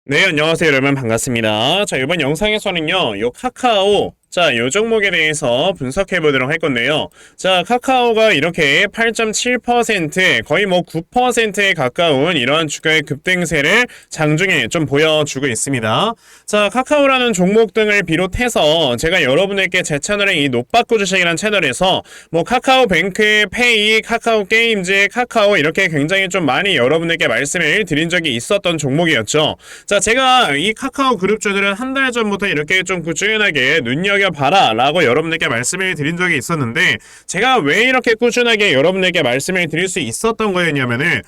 네, 안녕하세요, 여러분. 반갑습니다. 자, 이번 영상에서는요, 요 카카오, 자, 요 종목에 대해서 분석해 보도록 할 건데요. 자, 카카오가 이렇게 8.7%, 거의 뭐 9%에 가까운 이러한 주가의 급등세를 장중에 좀 보여주고 있습니다. 자, 카카오라는 종목 등을 비롯해서 제가 여러분에게 제 채널인 이 노빠꾸 주식이라는 채널에서 뭐 카카오뱅크, 페이, 카카오 게임즈, 카카오 이렇게 굉장히 좀 많이 여러분에게 말씀을 드린 적이 있었던 종목이었죠. 자, 제가 이 카카오 그룹주들은 한 달 전부터 이렇게 좀 꾸준하게 눈여겨봐라 라고 여러분에게 말씀을 드린 적이 있었는데, 제가 왜 이렇게 꾸준하게 여러분에게 말씀을 드릴 수 있었던 거였냐면은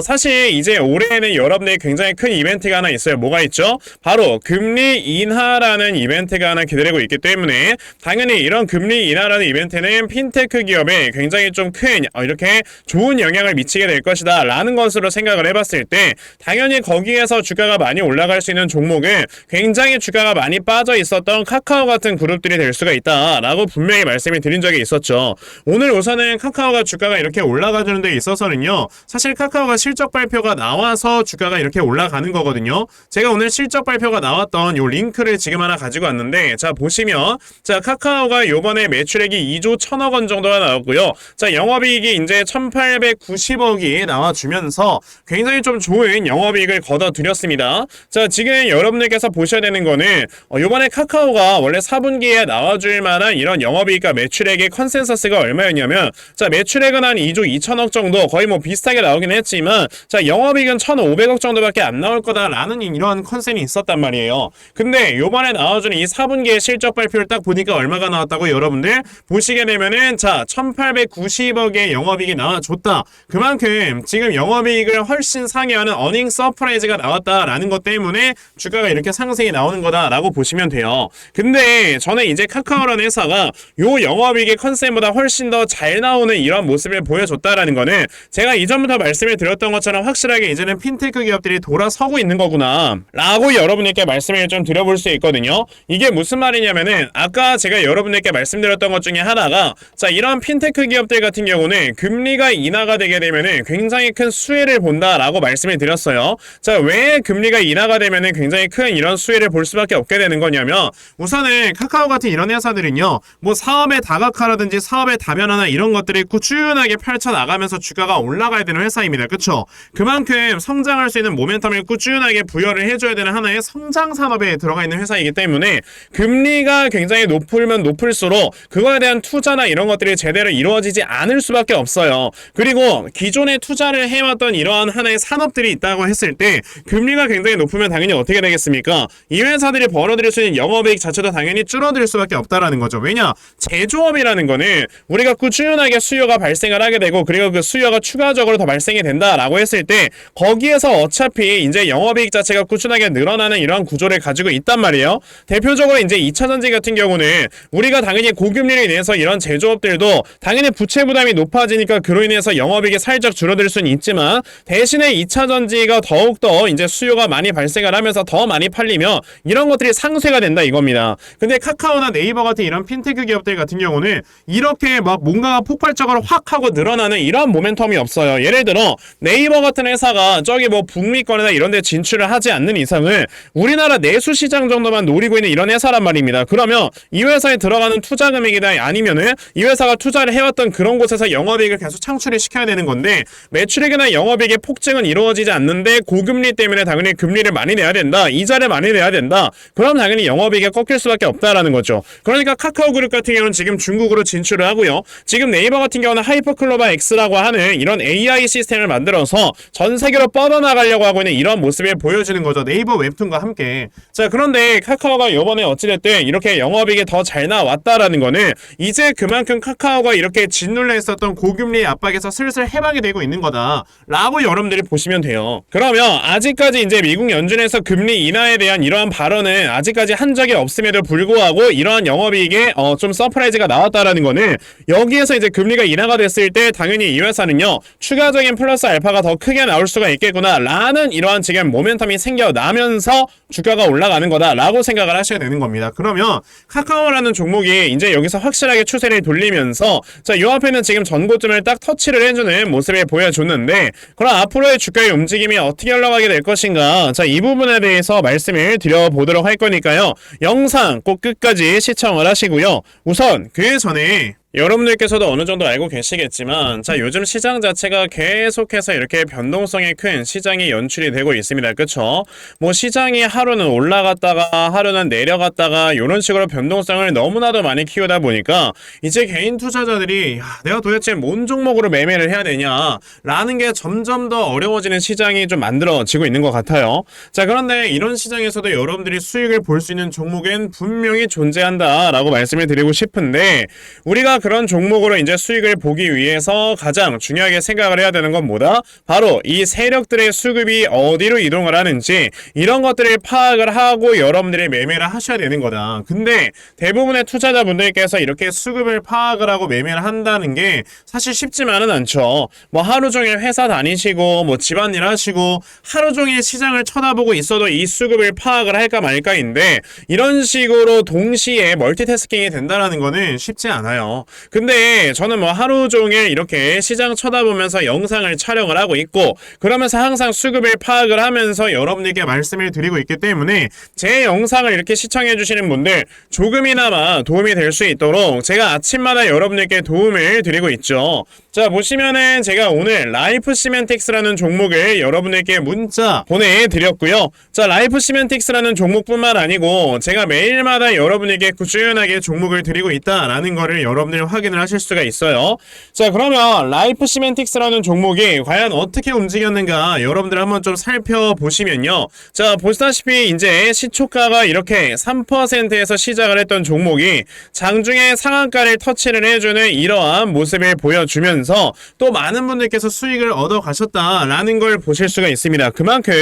사실 이제 올해에는 여러분에게 굉장히 큰 이벤트가 하나 있어요. 뭐가 있죠? 바로 금리 인하라는 이벤트가 하나 기다리고 있기 때문에 당연히 이런 금리 인하라는 이벤트는 핀테크 기업에 굉장히 좀 큰 이렇게 좋은 영향을 미치게 될 것이다 라는 것으로 생각을 해봤을 때, 당연히 거기에서 주가가 많이 올라갈 수 있는 종목은 굉장히 주가가 많이 빠져 있었던 카카오 같은 그룹들이 될 수가 있다라고 분명히 말씀을 드린 적이 있었죠. 오늘 우선은 카카오가 주가가 이렇게 올라가주는 데 있어서는요, 사실 카카오가 실적 발표가 나와서 주가가 이렇게 올라가는 거거든요. 제가 오늘 실적 발표가 나왔던 요 링크를 지금 하나 가지고 왔는데, 자 보시면, 자 카카오가 요번에 매출액이 2조 1천억 원 정도가 나왔고요. 자 영업이익이 이제 1890억이 나와주면서 굉장히 좀 좋은 영업이익을 거둬들였습니다. 자 지금 여러분들께서 보셔야 되는 거는 요번에 카카오가 원래 4분기에 나와줄 만한 이런 영업이익과 매출액의 컨센서스가 얼마였냐면, 자 매출액은 한 2조 2천억 정도, 거의 뭐 비슷하게 나오긴 했지만, 자 영업이익은 1,500억 정도밖에 안 나올 거다라는 이런 컨센이 있었단 말이에요. 근데 요번에 나와주는 이 4분기의 실적 발표를 딱 보니까 얼마가 나왔다고 여러분들 보시게 되면은, 자 1890억의 영업이익이 나와줬다. 그만큼 지금 영업이익을 훨씬 상회하는 어닝 서프라이즈가 나왔다라는 것 때문에 주가가 이렇게 상승이 나오는 거다라고 보시면 돼요. 근데 저는 이제 카카오라는 회사가 요 영업이익의 컨셉보다 훨씬 더 잘 나오는 이런 모습을 보여줬다라는 거는, 제가 이전부터 말씀을 드렸던 것처럼 확실하게 이제는 핀테크 기업들이 돌아서고 있는 거구나 라고 여러분에게 말씀을 좀 드려볼 수 있거든요. 이게 무슨 말이냐면은, 아까 제가 여러분에게 말씀드렸던 것 중에 하나가, 자 이런 핀테크 기업들 같은 경우는 금리가 인하가 되게 되면은 굉장히 큰 수혜를 본다라고 말씀을 드렸어요. 자 왜 금리가 인하가 되면은 굉장히 큰 이런 수혜를 볼 수밖에 없게 되는 거냐면, 우선은 카카오 같은 이런 회사들은요, 뭐 사업의 다각화라든지 사업의 다변화나 이런 것들이 꾸준하게 펼쳐나가면서 주가가 올라가야 되는 회사입니다. 그쵸? 그만큼 성장할 수 있는 모멘텀을 꾸준하게 부여를 해줘야 되는 하나의 성장 산업에 들어가 있는 회사이기 때문에, 금리가 굉장히 높으면 높을수록 그거에 대한 투자나 이런 것들이 제대로 이루어지지 않을 수밖에 없어요. 그리고 기존에 투자를 해왔던 이러한 하나의 산업들이 있다고 했을 때, 금리가 굉장히 높으면 당연히 어떻게 되겠습니까? 이 회사들이 벌어들일 수 있는 영업이익 자체도 당연히 줄어들 수밖에 없다라는 거죠. 왜냐? 제조업이라는 거는 우리가 꾸준하게 수요가 발생을 하게 되고, 그리고 그 수요가 추가적으로 더 발생이 된다라고 했을 때, 거기에서 어차피 이제 영업이익 자체가 꾸준하게 늘어나는 이러한 구조를 가지고 있단 말이에요. 대표적으로 이제 2차전지 같은 경우는 우리가 당연히 고금리로 인해서 이런 제조업들도 당연히 부채 부담이 높아지니까 그로 인해서 영업이익이 살짝 줄어들 수는 있지만, 대신에 2차전지가 더욱더 이제 수요가 많이 발생을 하면서 더 많이 팔리면 이런 것들이 상쇄가 된다 이겁니다. 근데 카카오나 네이버 같은 이런 핀테크 기업들 같은 경우는 이렇게 막 뭔가가 폭발적으로 확 하고 늘어나는 이런 모멘텀이 없어요. 예를 들어 네이버 같은 회사가 저기 뭐 북미권이나 이런 데 진출을 하지 않는 이상은 우리나라 내수 시장 정도만 노리고 있는 이런 회사란 말입니다. 그러면 이 회사에 들어가는 투자 금액이다, 아니면은 이 회사가 투자를 해왔던 그런 곳에서 영업이익을 계속 창출을 시켜야 되는 건데, 매출액이나 영업이익의 폭증은 이루어지지 않는데 고금리 때문에 당연히 금리를 많이 내야 된다, 이자를 많이 내야 된다, 그럼 당연히 영업이익이 꺾일 수밖에 없다라는 거죠. 그러니까 카카오그룹 같은 경우는 지금 중국으로 진출을 하고요, 지금 네이버 같은 경우는 하이퍼클로바 X라고 하는 이런 AI 시스템을 만들어서 전 세계로 뻗어나가려고 하고 있는 이런 모습을 보여주는 거죠. 네이버 웹툰과 함께. 자 그런데 카카오가 이번에 어찌됐든 이렇게 영업이익이 더 잘 나왔다라는 거는, 이제 그만큼 카카오가 이렇게 짓눌려 있었던 고금리의 압박에서 슬슬 해방이 되고 있는 거다 라고 여러분들이 보시면 돼요. 그러면 아직까지 이제 미국 연준에서 금리 인하에 대한 이러한 발언은 아직까지 한 적이 없음에도 불구하고 나오고 이러한 영업이익에 좀 서프라이즈가 나왔다라는 거는 여기에서 이제 금리가 인하가 됐을 때 당연히 이 회사는요 추가적인 플러스 알파가 더 크게 나올 수가 있겠구나 라는 이러한 지금 모멘텀이 생겨나면서 주가가 올라가는 거다라고 생각을 하셔야 되는 겁니다. 그러면 카카오라는 종목이 이제 여기서 확실하게 추세를 돌리면서 자, 요 앞에는 지금 전고점을 딱 터치를 해주는 모습을 보여줬는데 그럼 앞으로의 주가의 움직임이 어떻게 흘러가게 될 것인가 자, 이 부분에 대해서 말씀을 드려보도록 할 거니까요. 영상 꼭 끝까지 시청을 하시고요. 우선 그 전에 여러분들께서도 어느 정도 알고 계시겠지만 자 요즘 시장 자체가 계속해서 이렇게 변동성이 큰 시장이 연출이 되고 있습니다. 그쵸? 뭐 시장이 하루는 올라갔다가 하루는 내려갔다가 이런 식으로 변동성을 너무나도 많이 키우다 보니까 이제 개인 투자자들이 내가 도대체 뭔 종목으로 매매를 해야 되냐 라는 게 점점 더 어려워지는 시장이 좀 만들어지고 있는 것 같아요. 자 그런데 이런 시장에서도 여러분들이 수익을 볼 수 있는 종목은 분명히 존재한다 라고 말씀을 드리고 싶은데 우리가 그런 종목으로 이제 수익을 보기 위해서 가장 중요하게 생각을 해야 되는 건 뭐다? 바로 이 세력들의 수급이 어디로 이동을 하는지 이런 것들을 파악을 하고 여러분들이 매매를 하셔야 되는 거다. 근데 대부분의 투자자분들께서 이렇게 수급을 파악을 하고 매매를 한다는 게 사실 쉽지만은 않죠. 뭐 하루 종일 회사 다니시고 뭐 집안일 하시고 하루 종일 시장을 쳐다보고 있어도 이 수급을 파악을 할까 말까인데 이런 식으로 동시에 멀티태스킹이 된다는 거는 쉽지 않아요. 근데 저는 뭐 하루 종일 이렇게 시장 쳐다보면서 영상을 촬영을 하고 있고 그러면서 항상 수급을 파악을 하면서 여러분들께 말씀을 드리고 있기 때문에 제 영상을 이렇게 시청해 주시는 분들 조금이나마 도움이 될 수 있도록 제가 아침마다 여러분들께 도움을 드리고 있죠. 자 보시면은 제가 오늘 라이프 시멘틱스라는 종목을 여러분들께 문자 보내드렸고요. 자 라이프 시멘틱스라는 종목뿐만 아니고 제가 매일마다 여러분에게 꾸준하게 종목을 드리고 있다라는 거를 여러분들 확인을 하실 수가 있어요. 자 그러면 라이프 시멘틱스라는 종목이 과연 어떻게 움직였는가 여러분들 한번 좀 살펴보시면요. 자 보시다시피 이제 시초가가 이렇게 3%에서 시작을 했던 종목이 장중에 상한가를 터치를 해주는 이러한 모습을 보여주면서 또 많은 분들께서 수익을 얻어 가셨다라는 걸 보실 수가 있습니다. 그만큼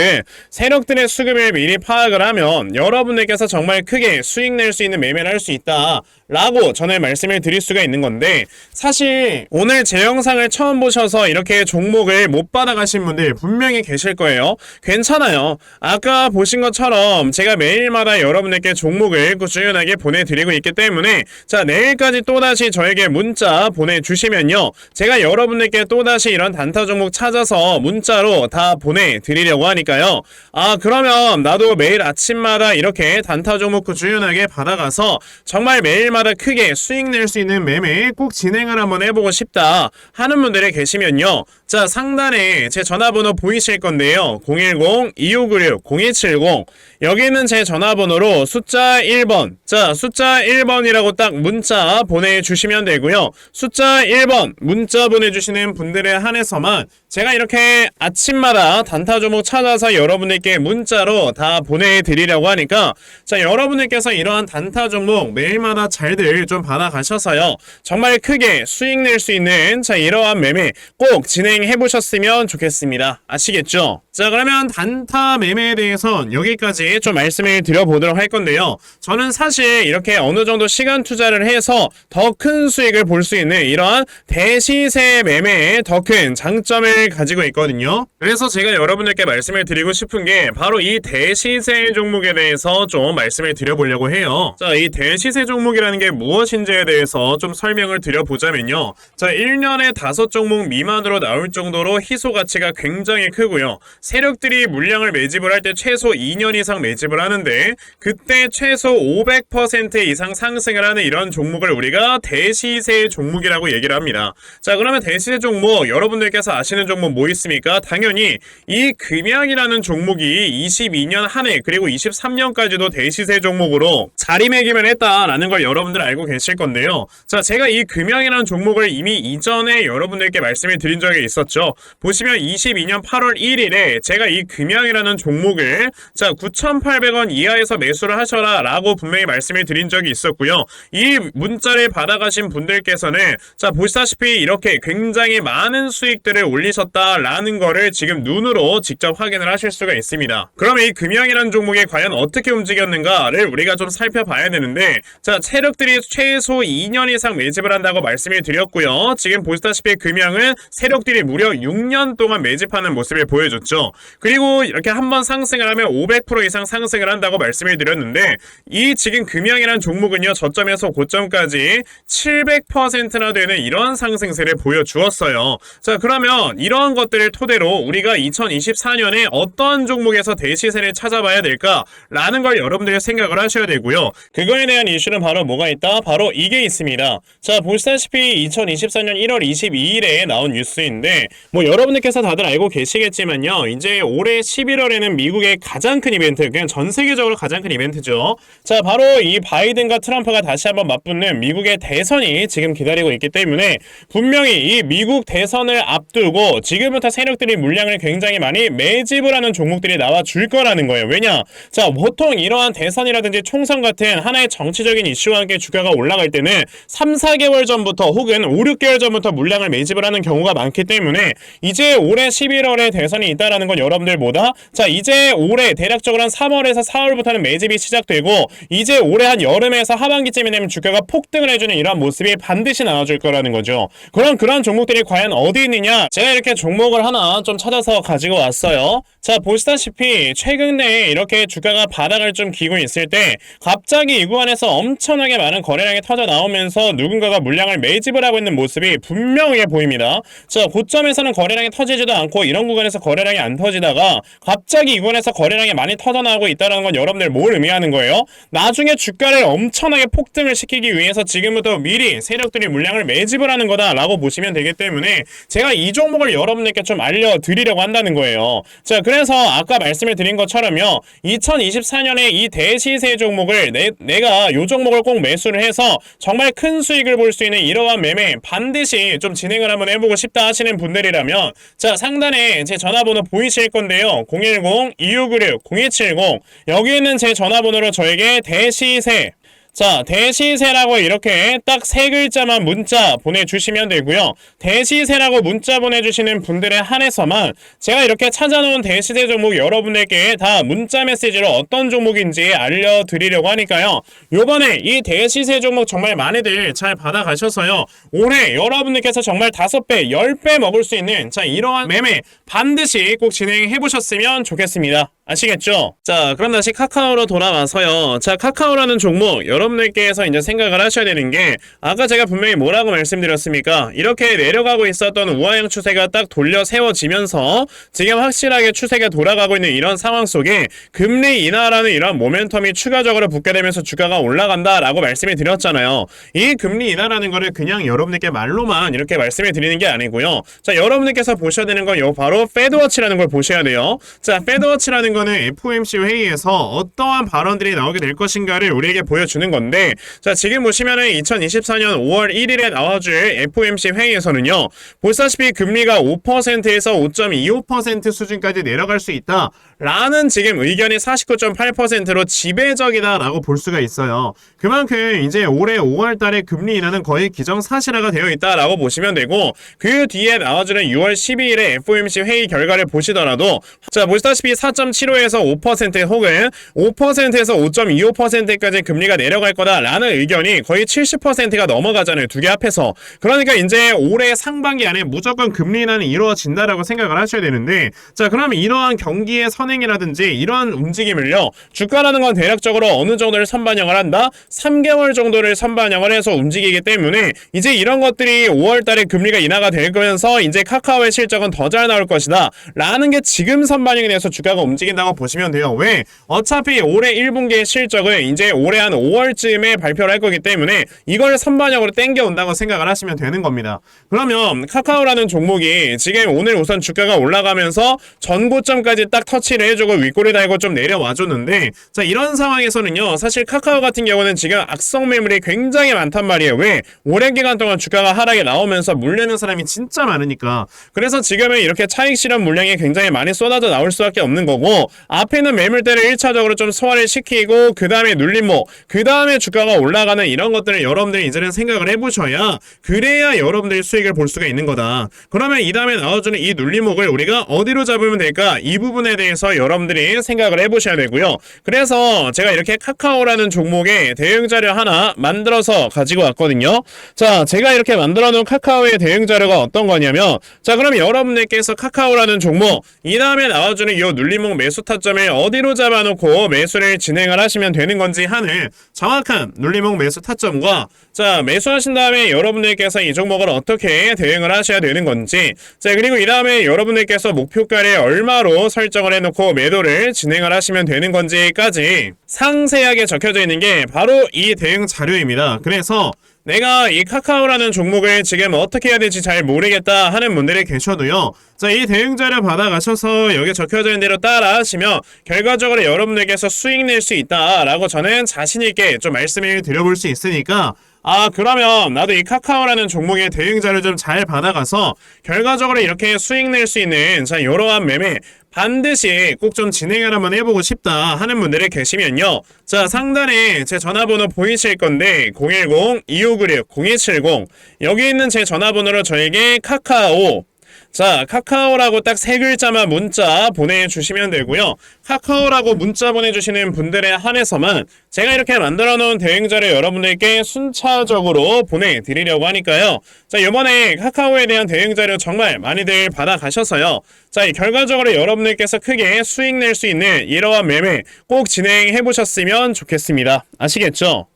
세력들의 수급을 미리 파악을 하면 여러분들께서 정말 크게 수익 낼 수 있는 매매를 할 수 있다 라고 저는 말씀을 드릴 수가 있는 건데 사실 오늘 제 영상을 처음 보셔서 이렇게 종목을 못 받아가신 분들 분명히 계실 거예요. 괜찮아요. 아까 보신 것처럼 제가 매일마다 여러분에게 종목을 꾸준하게 보내드리고 있기 때문에 자 내일까지 또다시 저에게 문자 보내주시면요 제가 여러분들께 또다시 이런 단타 종목 찾아서 문자로 다 보내드리려고 하니까요. 아 그러면 나도 매일 아침마다 이렇게 단타 종목 꾸준하게 받아가서 정말 매일마다 크게 수익 낼 수 있는 매매 꼭 진행을 한번 해보고 싶다 하는 분들이 계시면요. 자 상단에 제 전화번호 보이실 건데요. 010-2596-0270 여기는 제 전화번호로 숫자 1번 자 숫자 1번이라고 딱 문자 보내주시면 되고요. 숫자 1번 문자 보내주시는 분들에 한해서만 제가 이렇게 아침마다 단타 종목 찾아서 여러분들께 문자로 다 보내드리려고 하니까 자 여러분들께서 이러한 단타 종목 매일마다 잘들 좀 받아가셔서요 정말 크게 수익 낼 수 있는 자 이러한 매매 꼭 진행해 보셨으면 좋겠습니다. 아시겠죠? 자 그러면 단타 매매에 대해선 여기까지 좀 말씀을 드려보도록 할 건데요. 저는 사실 이렇게 어느 정도 시간 투자를 해서 더 큰 수익을 볼 수 있는 이러한 대시세 매매에 더 큰 장점을 가지고 있거든요. 그래서 제가 여러분들께 말씀을 드리고 싶은 게 바로 이 대시세 종목에 대해서 좀 말씀을 드려보려고 해요. 자, 이 대시세 종목이라는 게 무엇인지에 대해서 좀 설명을 드려보자면요. 자, 1년에 5종목 미만으로 나올 정도로 희소 가치가 굉장히 크고요. 세력들이 물량을 매집을 할 때 최소 2년 이상 매집을 하는데 그때 최소 500% 이상 상승을 하는 이런 종목을 우리가 대시세 종목이라고 얘기를 합니다. 자 그러면 대시세 종목 여러분들께서 아시는 종목 뭐 있습니까? 당연히 이 금양이라는 종목이 22년 한 해 그리고 23년까지도 대시세 종목으로 자리매김을 했다라는 걸 여러분들 알고 계실 건데요. 자 제가 이 금양이라는 종목을 이미 이전에 여러분들께 말씀을 드린 적이 있었죠. 보시면 22년 8월 1일에 제가 이 금양이라는 종목을 자 9,800원 이하에서 매수를 하셔라 라고 분명히 말씀을 드린 적이 있었고요. 이 문자를 받아가신 분들께서는 자 보시다시피 이렇게 굉장히 많은 수익들을 올리셨 받으셨다라는 거를 지금 눈으로 직접 확인을 하실 수가 있습니다. 그럼 이 금양이라는 종목이 과연 어떻게 움직였는가를 우리가 좀 살펴봐야 되는데, 자, 세력들이 최소 2년 이상 매집을 한다고 말씀을 드렸고요. 지금 보시다시피 금양은 세력들이 무려 6년 동안 매집하는 모습을 보여줬죠. 그리고 이렇게 한번 상승을 하면 500% 이상 상승을 한다고 말씀을 드렸는데, 이 지금 금양이라는 종목은요, 저점에서 고점까지 700%나 되는 이런 상승세를 보여주었어요. 자, 그러면 이러한 것들을 토대로 우리가 2024년에 어떤 종목에서 대시세를 찾아봐야 될까라는 걸 여러분들이 생각을 하셔야 되고요. 그거에 대한 이슈는 바로 뭐가 있다? 바로 이게 있습니다. 자, 보시다시피 2024년 1월 22일에 나온 뉴스인데, 뭐 여러분들께서 다들 알고 계시겠지만요, 이제 올해 11월에는 미국의 가장 큰 이벤트, 그냥 전 세계적으로 가장 큰 이벤트죠. 자, 바로 이 바이든과 트럼프가 다시 한번 맞붙는 미국의 대선이 지금 기다리고 있기 때문에 분명히 이 미국 대선을 앞두고 지금부터 세력들이 물량을 굉장히 많이 매집을 하는 종목들이 나와 줄 거라는 거예요. 왜냐? 자, 보통 이러한 대선이라든지 총선 같은 하나의 정치적인 이슈와 함께 주가가 올라갈 때는 3, 4개월 전부터 혹은 5, 6개월 전부터 물량을 매집을 하는 경우가 많기 때문에 이제 올해 11월에 대선이 있다라는 건 여러분들 뭐다? 자, 이제 올해 대략적으로 한 3월에서 4월부터는 매집이 시작되고 이제 올해 한 여름에서 하반기쯤이 되면 주가가 폭등을 해주는 이러한 모습이 반드시 나와줄 거라는 거죠. 그럼 그런 종목들이 과연 어디 있느냐? 제가 이렇게 종목을 하나 좀 찾아서 가지고 왔어요. 자, 보시다시피 최근에 이렇게 주가가 바닥을 좀 기고 있을 때 갑자기 이 구간에서 엄청나게 많은 거래량이 터져 나오면서 누군가가 물량을 매집을 하고 있는 모습이 분명하게 보입니다. 자, 고점에서는 거래량이 터지지도 않고 이런 구간에서 거래량이 안 터지다가 갑자기 이 구간에서 거래량이 많이 터져 나오고 있다는 건 여러분들 뭘 의미하는 거예요? 나중에 주가를 엄청나게 폭등을 시키기 위해서 지금부터 미리 세력들이 물량을 매집을 하는 거다라고 보시면 되기 때문에 제가 이 종목을 여러분들께 좀 알려드리려고 한다는 거예요. 자, 그래서 아까 말씀을 드린 것처럼요, 2024년에 이 대시세 종목을 내가 이 종목을 꼭 매수를 해서 정말 큰 수익을 볼 수 있는 이러한 매매 반드시 좀 진행을 한번 해보고 싶다 하시는 분들이라면, 자, 상단에 제 전화번호 보이실 건데요, 010-2696-0270 여기 있는 제 전화번호로 저에게 대시세, 자, 대시세라고 이렇게 딱 세 글자만 문자 보내주시면 되고요. 대시세라고 문자 보내주시는 분들에 한해서만 제가 이렇게 찾아놓은 대시세 종목 여러분들께 다 문자 메시지로 어떤 종목인지 알려드리려고 하니까요. 요번에 이 대시세 종목 정말 많이들 잘 받아가셔서요, 올해 여러분들께서 정말 5배, 10배 먹을 수 있는, 자, 이러한 매매 반드시 꼭 진행해보셨으면 좋겠습니다. 아시겠죠? 자, 그럼 다시 카카오로 돌아와서요. 자, 카카오라는 종목 여러분들께서 이제 생각을 하셔야 되는 게, 아까 제가 분명히 뭐라고 말씀드렸습니까? 이렇게 내려가고 있었던 우하향 추세가 딱 돌려 세워지면서 지금 확실하게 추세가 돌아가고 있는 이런 상황 속에 금리 인하라는 이런 모멘텀이 추가적으로 붙게 되면서 주가가 올라간다라고 말씀을 드렸잖아요. 이 금리 인하라는 거를 그냥 여러분들께 말로만 이렇게 말씀을 드리는 게 아니고요. 자, 여러분들께서 보셔야 되는 건 요 바로 페드워치라는 걸 보셔야 돼요. 자, 페드워치라는 거는 FOMC 회의에서 어떠한 발언들이 나오게 될 것인가를 우리에게 보여주는 건데, 자, 지금 보시면은 2024년 5월 1일에 나와줄 FOMC 회의에서는요, 보시다시피 금리가 5%에서 5.25% 수준까지 내려갈 수 있다 라는 지금 의견이 49.8%로 지배적이다라고 볼 수가 있어요. 그만큼 이제 올해 5월 달에 금리 인하는 거의 기정사실화가 되어 있다라고 보시면 되고, 그 뒤에 나와주는 6월 12일에 FOMC 회의 결과를 보시더라도, 자, 보시다시피 4.75에서 5% 혹은 5%에서 5.25%까지 금리가 내려갈 거다라는 의견이 거의 70%가 넘어가잖아요, 두 개 합해서. 그러니까 이제 올해 상반기 안에 무조건 금리 인하는 이루어진다라고 생각을 하셔야 되는데, 자, 그럼 이러한 경기의 선행이라든지 이러한 움직임을요, 주가라는 건 대략적으로 어느 정도를 선반영을 한다? 3개월 정도를 선반영을 해서 움직이기 때문에 이제 이런 것들이 5월 달에 금리가 인하가 되면서 이제 카카오의 실적은 더 잘 나올 것이다 라는 게 지금 선반영이 돼서 주가가 움직인다고 보시면 돼요. 왜? 어차피 올해 1분기의 실적을 이제 올해 한 5월쯤에 발표를 할 거기 때문에 이걸 선반영으로 땡겨온다고 생각을 하시면 되는 겁니다. 그러면 카카오라는 종목이 지금 오늘 우선 주가가 올라가면서 전고점까지 딱 터치를 캐치를 해주고 윗골이 달고 좀 내려와줬는데, 자 이런 상황에서는요 사실 카카오 같은 경우는 지금 악성 매물이 굉장히 많단 말이에요. 왜? 오랜 기간 동안 주가가 하락에 나오면서 물려는 사람이 진짜 많으니까. 그래서 지금은 이렇게 차익 실현 물량이 굉장히 많이 쏟아져 나올 수밖에 없는 거고, 앞에는 매물대를 1차적으로 좀 소화를 시키고 그 다음에 눌림목, 그 다음에 주가가 올라가는 이런 것들을 여러분들이 이제는 생각을 해보셔야, 그래야 여러분들이 수익을 볼 수가 있는 거다. 그러면 이 다음에 나와주는 이 눌림목을 우리가 어디로 잡으면 될까? 이 부분에 대해서 여러분들이 생각을 해보셔야 되고요. 그래서 제가 이렇게 카카오라는 종목의 대응 자료 하나 만들어서 가지고 왔거든요. 자, 제가 이렇게 만들어 놓은 카카오의 대응 자료가 어떤 거냐면, 자 그럼 여러분들께서 카카오라는 종목, 이 다음에 나와주는 이 눌림목 매수 타점을 어디로 잡아놓고 매수를 진행을 하시면 되는 건지 하는 정확한 눌림목 매수 타점과, 자 매수하신 다음에 여러분들께서 이 종목을 어떻게 대응을 하셔야 되는 건지, 자 그리고 이 다음에 여러분들께서 목표가를 얼마로 설정을 해놓고 매도를 진행을 하시면 되는 건지까지 상세하게 적혀져 있는 게 바로 이 대응 자료입니다. 그래서 내가 이 카카오라는 종목을 지금 어떻게 해야 될지 잘 모르겠다 하는 분들이 계셔도요, 자 이 대응 자료 받아가셔서 여기 적혀져 있는 대로 따라 하시면 결과적으로 여러분들께서 수익 낼 수 있다라고 저는 자신있게 좀 말씀을 드려볼 수 있으니까, 아 그러면 나도 이 카카오라는 종목의 대응 자료 좀 잘 받아가서 결과적으로 이렇게 수익 낼 수 있는 자 이러한 매매 반드시 꼭 좀 진행을 한번 해보고 싶다 하는 분들이 계시면요, 자 상단에 제 전화번호 보이실 건데 010-2596-0270, 여기 있는 제 전화번호로 저에게 카카오, 자 카카오라고 딱 세 글자만 문자 보내주시면 되고요. 카카오라고 문자 보내주시는 분들에 한해서만 제가 이렇게 만들어 놓은 대응자를 여러분들께 순차적으로 보내드리려고 하니까요, 자 이번에 카카오에 대한 대응자료 정말 많이들 받아가셔서요, 자 결과적으로 여러분들께서 크게 수익 낼 수 있는 이러한 매매 꼭 진행해 보셨으면 좋겠습니다. 아시겠죠?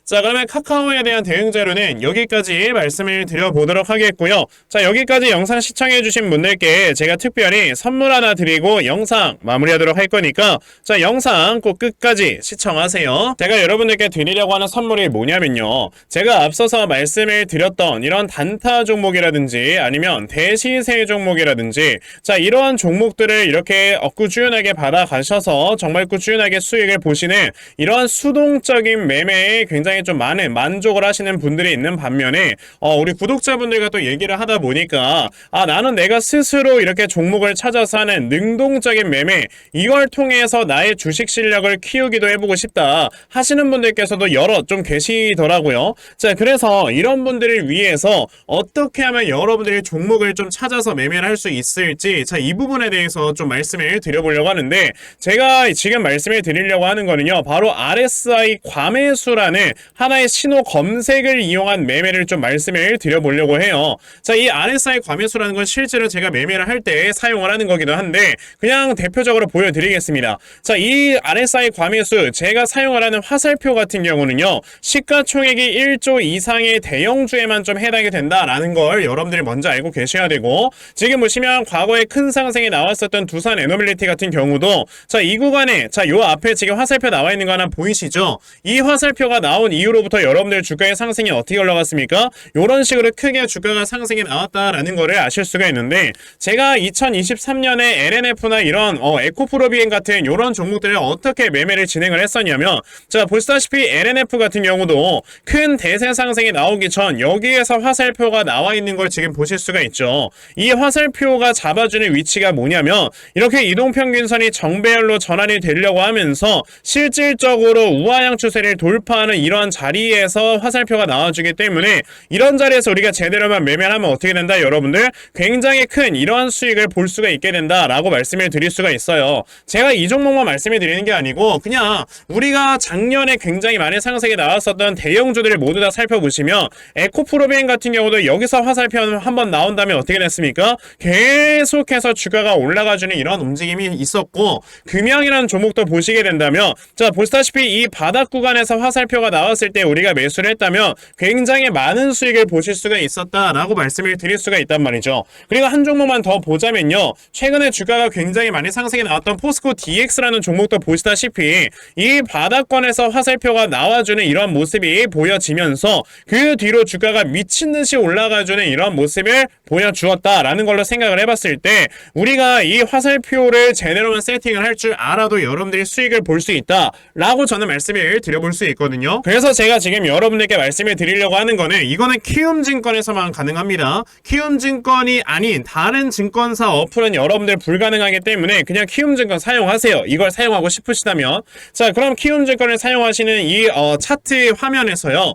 자 그러면 카카오에 대한 대응 자료는 여기까지 말씀을 드려보도록 하겠고요. 자 여기까지 영상 시청해주신 분들께 제가 특별히 선물 하나 드리고 영상 마무리하도록 할 거니까, 자 영상 꼭 끝까지 시청하세요. 제가 여러분들께 드리려고 하는 선물이 뭐냐면요, 제가 앞서서 말씀을 드렸던 이런 단타 종목이라든지 아니면 대시세 종목이라든지, 자 이러한 종목들을 이렇게 꾸준하게 받아가셔서 정말 꾸준하게 수익을 보시는 이러한 수동적인 매매에 굉장히 좀 많은 만족을 하시는 분들이 있는 반면에, 우리 구독자분들과 또 얘기를 하다 보니까, 아 나는 내가 스스로 이렇게 종목을 찾아서 하는 능동적인 매매, 이걸 통해서 나의 주식 실력을 키우기도 해보고 싶다 하시는 분들께서도 여러 좀 계시더라고요. 자 그래서 이런 분들을 위해서 어떻게 하면 여러분들이 종목을 좀 찾아서 매매를 할 수 있을지, 자 이 부분에 대해서 좀 말씀을 드려보려고 하는데, 제가 지금 말씀을 드리려고 하는 거는요 바로 RSI 과매수라는 하나의 신호 검색을 이용한 매매를 좀 말씀을 드려보려고 해요. 자, 이 RSI 과매수라는 건 실제로 제가 매매를 할 때 사용을 하는 거기도 한데, 그냥 대표적으로 보여드리겠습니다. 자, 이 RSI 과매수, 제가 사용을 하는 화살표 같은 경우는요, 시가총액이 1조 이상의 대형주에만 좀 해당이 된다라는 걸 여러분들이 먼저 알고 계셔야 되고, 지금 보시면 과거에 큰 상승이 나왔었던 두산 에너빌리티 같은 경우도, 자, 이 구간에, 자, 요 앞에 지금 화살표 나와 있는 거 하나 보이시죠? 이 화살표가 나온 이후로부터 여러분들 주가의 상승이 어떻게 올라갔습니까? 이런 식으로 크게 주가가 상승이 나왔다라는 거를 아실 수가 있는데, 제가 2023년에 LNF나 이런 에코프로비엔 같은 이런 종목들을 어떻게 매매를 진행을 했었냐면, 자 보시다시피 LNF 같은 경우도 큰 대세 상승이 나오기 전 여기에서 화살표가 나와 있는 걸 지금 보실 수가 있죠. 이 화살표가 잡아주는 위치가 뭐냐면, 이렇게 이동평균선이 정배열로 전환이 되려고 하면서 실질적으로 우하향 추세를 돌파하는 이러한 자리에서 화살표가 나와주기 때문에, 이런 자리에서 우리가 제대로만 매매를 하면 어떻게 된다? 여러분들 굉장히 큰 이러한 수익을 볼 수가 있게 된다라고 말씀을 드릴 수가 있어요. 제가 이 종목만 말씀을 드리는 게 아니고, 그냥 우리가 작년에 굉장히 많은 상승이 나왔었던 대형주들을 모두 다 살펴보시면, 에코프로비엔 같은 경우도 여기서 화살표 한번 나온 다음에 어떻게 됐습니까? 계속해서 주가가 올라가주는 이런 움직임이 있었고, 금양이라는 종목도 보시게 된다면, 자 보시다시피 이 바닥 구간에서 화살표가 나와 나왔을 때 우리가 매수를 했다면 굉장히 많은 수익을 보실 수가 있었다라고 말씀을 드릴 수가 있단 말이죠. 그리고 한 종목만 더 보자면요. 최근에 주가가 굉장히 많이 상승이 나왔던 포스코 DX라는 종목도 보시다시피 이 바닥권에서 화살표가 나와주는 이런 모습이 보여지면서 그 뒤로 주가가 미친듯이 올라가주는 이런 모습을 보여주었다라는 걸로 생각을 해봤을 때 우리가 이 화살표를 제대로만 세팅을 할 줄 알아도 여러분들이 수익을 볼 수 있다라고 저는 말씀을 드려볼 수 있거든요. 그래서 제가 지금 여러분들께 말씀을 드리려고 하는 거는 이거는 키움증권에서만 가능합니다. 키움증권이 아닌 다른 증권사 어플은 여러분들 불가능하기 때문에 그냥 키움증권 사용하세요. 이걸 사용하고 싶으시다면. 자, 그럼 키움증권을 사용하시는 이 차트 화면에서요.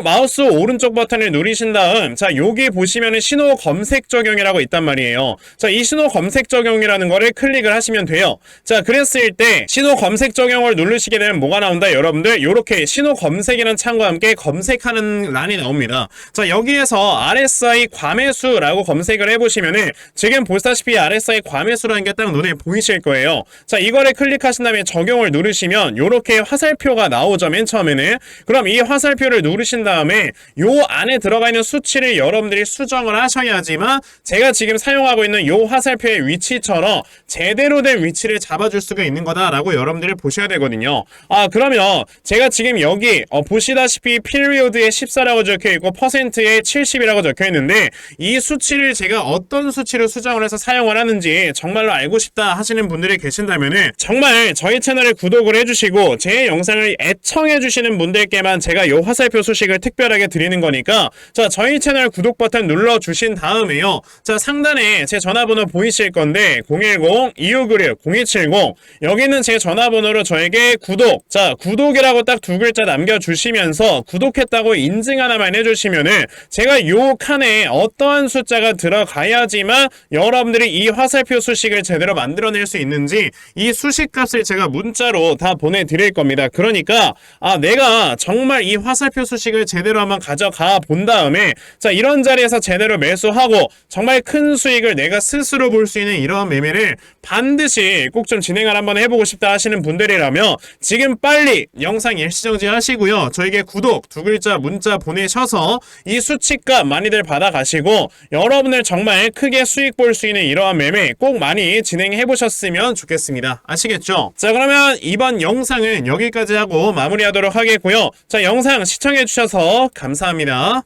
마우스 오른쪽 버튼을 누르신 다음 자, 여기 보시면은 신호 검색 적용이라고 있단 말이에요. 자, 이 신호 검색 적용이라는 거를 클릭을 하시면 돼요. 자, 그랬을 때 신호 검색 적용을 누르시게 되면 뭐가 나온다? 여러분들 요렇게 신호 검색이라는 창과 함께 검색하는 란이 나옵니다. 자, 여기에서 RSI 과매수라고 검색을 해보시면은 지금 보시다시피 RSI 과매수라는 게 딱 눈에 보이실 거예요. 자, 이거를 클릭하신 다음에 적용을 누르시면 요렇게 화살표가 나오죠. 맨 처음에는. 그럼 이 화살표를 누르신 다음에 요 안에 들어가 있는 수치를 여러분들이 수정을 하셔야지만 제가 지금 사용하고 있는 요 화살표의 위치처럼 제대로 된 위치를 잡아줄 수가 있는 거다라고 여러분들이 보셔야 되거든요. 그러면 제가 지금 여기 보시다시피 피리오드에 14라고 적혀있고 퍼센트에 70이라고 적혀있는데 이 수치를 제가 어떤 수치로 수정을 해서 사용을 하는지 정말로 알고 싶다 하시는 분들이 계신다면은 정말 저희 채널을 구독을 해주시고 제 영상을 애청해주시는 분들께만 제가 요 화살표 소식을 특별하게 드리는 거니까 자, 저희 채널 구독 버튼 눌러주신 다음에요. 자, 상단에 제 전화번호 보이실 건데 010-2596-0270 여기는 제 전화번호로 저에게 구독, 자, 구독이라고 딱 두 글자 남겨주시면서 구독했다고 인증 하나만 해주시면은 제가 요 칸에 어떠한 숫자가 들어가야지만 여러분들이 이 화살표 수식을 제대로 만들어낼 수 있는지 이 수식 값을 제가 문자로 다 보내드릴 겁니다. 그러니까 내가 정말 이 화살표 수식을 제대로 한번 가져가 본 다음에 자, 이런 자리에서 제대로 매수하고 정말 큰 수익을 내가 스스로 볼 수 있는 이러한 매매를 반드시 꼭 좀 진행을 한번 해보고 싶다 하시는 분들이라면 지금 빨리 영상 일시정지 하시고요. 저에게 구독 두 글자 문자 보내셔서 이 수치값 많이들 받아가시고 여러분들 정말 크게 수익 볼 수 있는 이러한 매매 꼭 많이 진행해 보셨으면 좋겠습니다. 아시겠죠? 자, 그러면 이번 영상은 여기까지 하고 마무리하도록 하겠고요. 자, 영상 시청해 주셔서 감사합니다.